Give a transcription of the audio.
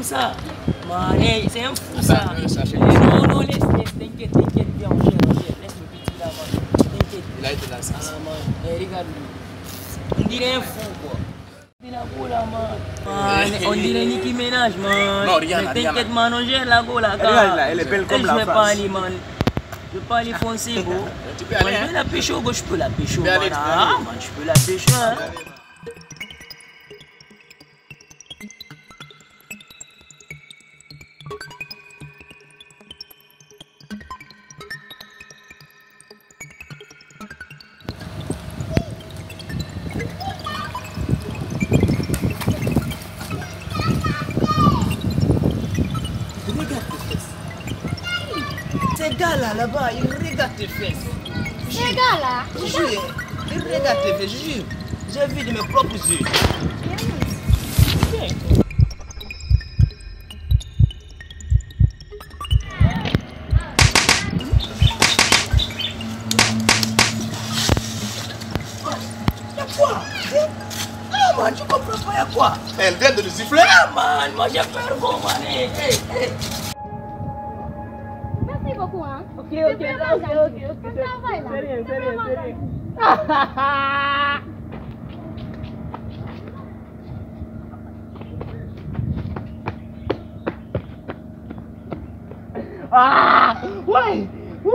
comme ça. Man, hey, c'est un fou ça. Non, non, laisse, t'inquiète, viens, on gère. Laisse le petit là, man. T'inquiète. Il a été là, ça. Ah, man, hey, regarde-lui. On dirait un fou, quoi. On dirait Nicki Minaj, man. Non, regarde, mais t'inquiète, man, on gère la go là. Regarde là, elle est belle comme la France. Je vais pas aller, man. Je vais pas aller foncer, bro. Tu peux aller, Je vais la pécho, je peux la pécho, man. Ah, man, je peux la pécho, hein. Ces gars-là, là-bas, ils regardent tes fesses. Ces gars-là? Je jure, ils regardent tes fesses, je jure. J'ai vu de mes propres yeux. Y'a quoi? Ah man, tu comprends pas, y'a quoi? Elle vient de le siffler. Ah man, moi j'ai peur, bon man, hey. Merci beaucoup, hein. Ok. C'est rien. Ah, ouais. Ouh.